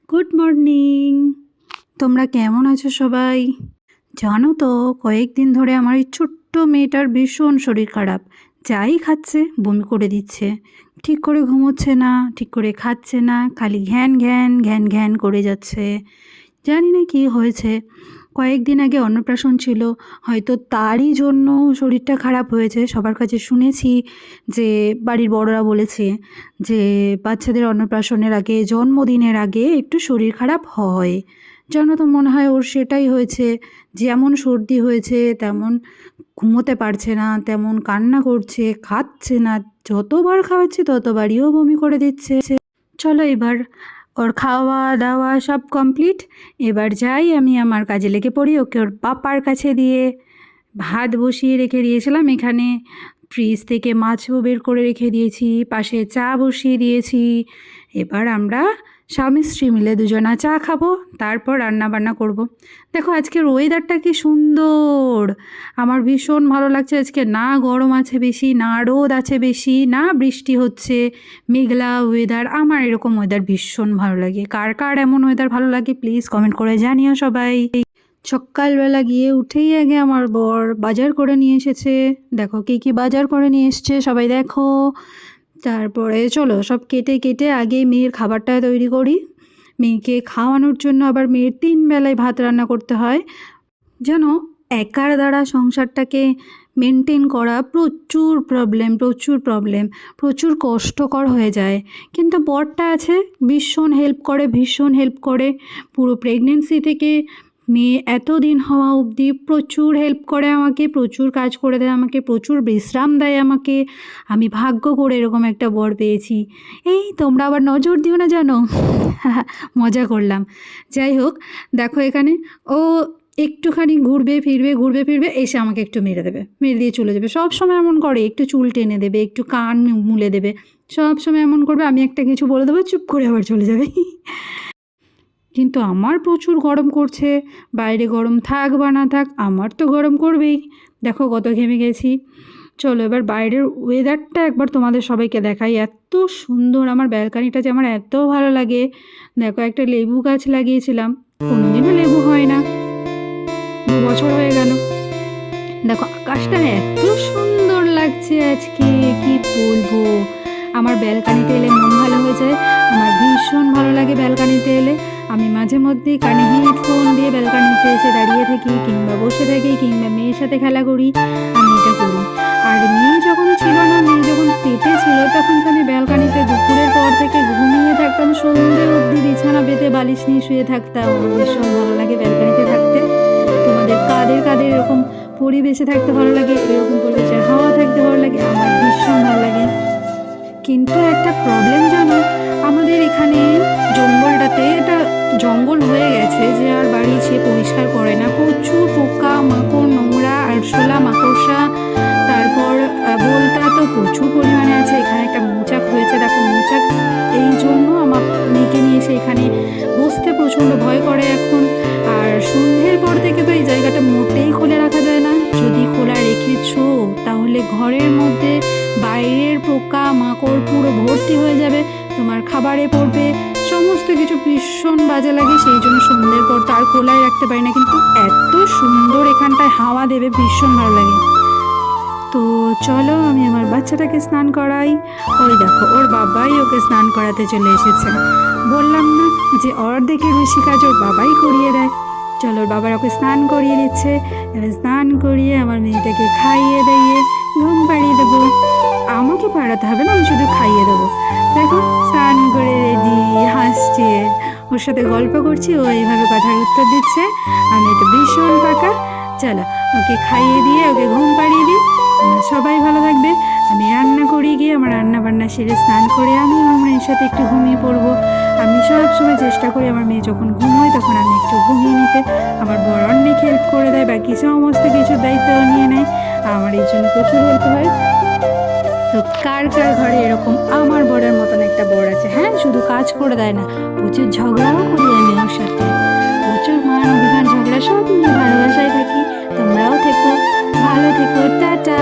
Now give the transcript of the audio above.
Good morning. তোমরা কেমন আছো সবাই? জানো তো, কয়েকদিন ধরে আমার এই ছোট্ট মেয়েটার ভীষণ শরীর খারাপ। যাই খাচ্ছে বমি করে দিচ্ছে, ঠিক করে ঘুমোচ্ছে না, ঠিক করে খাচ্ছে না, খালি ঘ্যান ঘ্যান ঘ্যান ঘ্যান করে যাচ্ছে। জানি না কি হয়েছে। কয়েকদিন আগে অন্নপ্রাশন ছিল, হয়তো তারই জন্য শরীরটা খারাপ হয়েছে। সবার কাছে শুনেছি যে বাড়ির বড়রা বলেছে যে বাচ্চাদের অন্নপ্রাশনের আগে, জন্মদিনের আগে একটু শরীর খারাপ হয়। জানো তো, মনে হয় ওর সেটাই হয়েছে। যেমন সর্দি হয়েছে তেমন ঘুমোতে পারছে না, তেমন কান্না করছে, খাচ্ছে না। যতবার খাওয়াচ্ছি ততবারইও বমি করে দিচ্ছে। চলো এবার ওর খাওয়া দাওয়া সব কমপ্লিট। এবার যাই আমি আমার কাজে লেগে পড়ি। ওকে ওর পাপার কাছে দিয়ে ভাত বসিয়ে রেখে দিয়েছিলাম। এখানে ফ্রিজ থেকে মাছও বের করে রেখে দিয়েছি, পাশে চা বসিয়ে দিয়েছি। এবার আমরা স্বামী স্ত্রী মিলে দুজনা চা খাবো, তারপর রান্না বান্না করব। দেখো আজকের ওয়েদারটা কি সুন্দর, আমার ভীষণ ভালো লাগছে আজকে। না গরম আছে বেশি, না রোদ আছে বেশি, না বৃষ্টি হচ্ছে, মেঘলা ওয়েদার। আমার এরকম ওয়েদার ভীষণ ভালো লাগে। কার কার এমন ওয়েদার ভালো লাগে প্লিজ কমেন্ট করে জানিও সবাই। সকালবেলা গিয়ে উঠেই আগে আমার বর বাজার করে নিয়ে এসেছে। দেখো কী কী বাজার করে নিয়ে এসছে সবাই দেখো। তারপরে চলো সব কেটে কেটে আগে মেয়ের খাবারটা তৈরি করি। মেয়েকে খাওয়ানোর জন্য আবার মেয়ের 3 বেলায় ভাত রান্না করতে হয়। যেন একার দ্বারা সংসারটাকে মেনটেন করা প্রচুর প্রবলেম, প্রচুর কষ্টকর হয়ে যায়। কিন্তু বরটা আছে, ভীষণ হেল্প করে। পুরো প্রেগনেন্সি থেকে মেয়ে এতদিন হওয়া অবধি প্রচুর হেল্প করে আমাকে, প্রচুর কাজ করে দেয় আমাকে, প্রচুর বিশ্রাম দেয় আমাকে। আমি ভাগ্য করে এরকম একটা বর পেয়েছি। এই তোমরা আবার নজর দিও না জানো। মজা করলাম। যাই হোক, দেখো এখানে ও একটুখানি ঘুরবে ফিরবে, এসে আমাকে একটু মেরে দিয়ে চলে যাবে। সব সময় এমন করে, একটু চুল টেনে দেবে, একটু কান মুলে দেবে, সব সময় এমন করবে। আমি একটা কিছু বলে দেবো, চুপ করে আবার চলে যাবে। কিন্তু আমার প্রচুর গরম করছে, বাইরে গরম থাক বা না থাক আমার তো গরম করবেই। দেখো কত ঘেমে গেছি। চলো এবার বাইরের ওয়েদারটা একবার তোমাদের সবাইকে দেখাই। এত সুন্দর, আমার ব্যালকানিটা যে আমার এত ভালো লাগে। দেখো একটা লেবু গাছ লাগিয়েছিলাম, কোনোদিনও লেবু হয় না, 2 বছর হয়ে গেল। দেখো আকাশটা এত সুন্দর লাগছে আজকে, কি বলবো। আমার ব্যালকানিতে এলে মন ভালো হয়ে যায়। আমার ভীষণ ভালো লাগে ব্যালকানিতে এলে। আমি মাঝে মধ্যেই কানে হেডফোন দিয়ে ব্যালকানিতে এসে দাঁড়িয়ে থাকি, কিংবা বসে থাকি, কিংবা মেয়ের সাথে খেলা করি। আমি এটা করি। আর মেয়ে যখন ছিল না, মেয়ে যখন পেটে ছিল, তখন তো আমি ব্যালকানিতে দুপুরের পর থেকে ঘুমিয়ে থাকতাম, সন্ধে অবধি বিছানা পেতে বালিশ নিয়ে শুয়ে থাকতাম। আমার ভীষণ ভালো লাগে ব্যালকানিতে থাকতে। তোমাদের কাদের কাদের এরকম পরিবেশে থাকতে ভালো লাগে, এরকম পরিবেশের হাওয়া থাকতে ভালো লাগে? আমার ভীষণ ভালো লাগে। কিন্তু একটা প্রবলেম জানো, আমাদের এখানে জঙ্গলটাতে, এটা জঙ্গল হয়ে গেছে যে আর বাড়ি সে পরিষ্কার করে না। প্রচুর পোকা মাকড়, নোংরা আরশোলা মাকড়সা, তারপর বোলতা তো প্রচুর পরিমাণে আছে। এখানে একটা মৌচাক হয়েছে, দেখো মৌচাক। এই জন্য আমার মেয়েকে নিয়ে এসে এখানে বসতে প্রচণ্ড ভয় করে এখন। আর সন্ধ্যের পর থেকে তো এই জায়গাটা মোটেই খুলে রাখা যায় না। যদি খোলা রেখেছো তাহলে ঘরের মধ্যে বাইরের পোকা মাকড় পুরো ভর্তি হয়ে যাবে, তোমার খাবারে পড়বে, সমস্ত কিছু ভীষণ বাজে লাগে। সেই জন্য সন্ধ্যের পর তো আর খোলাই রাখতে পারি না। কিন্তু এত সুন্দর এখানটায় হাওয়া দেবে, ভীষণ ভালো লাগে। তো চলো আমি আমার বাচ্চাটাকে স্নান করাই। ওই দেখো ওর বাবাই ওকে স্নান করাতে চলে এসেছে। বললাম না যে অর্ধেকের বেশি কাজ ওর বাবাই করিয়ে দেয়। চলো ওর বাবার ওকে স্নান করিয়ে দিচ্ছে। এবার স্নান করিয়ে আমার মেয়েটাকে খাইয়ে দিয়ে ঘুম পাড়িয়ে দেবো। আমাকে পাড়াতে হবে না, আমি শুধু খাইয়ে দেবো। দেখো স্নান করে রেডি, হাসছে, ওর সাথে গল্প করছি, ও এইভাবে কথার উত্তর দিচ্ছে। আমি তো ভীষণ পাকা। চলো ওকে খাইয়ে দিয়ে ওকে ঘুম পাড়িয়ে দিই। সবাই ভালো থাকবে। আমি রান্না করি, গিয়ে আমার রান্না বান্না সেরে স্নান করে আমি আমার মেয়ের সাথে একটু ঘুমিয়ে পড়বো। আমি সবসময় চেষ্টা করি আমার মেয়ে যখন ঘুমোয় তখন আমি একটু ঘুমিয়ে নিতে। আমার বর অনেক হেল্প করে দেয়, বাকি সমস্ত কিছুর দায়িত্ব নিয়ে নেয়, আমার এই জন্য প্রচুর হেল্প হয়। তো কার কার ঘরে এরকম আমার বরের মতন একটা বর আছে? হ্যাঁ, শুধু কাজ করে দেয় না, প্রচুর ঝগড়াও করি আমি ওর সাথে। প্রচুর মান অভিমান ঝগড়া সব নিয়ে ভালোবাসায় থাকি। তোমরাও থেকো, ভালো থেকো, টাটা।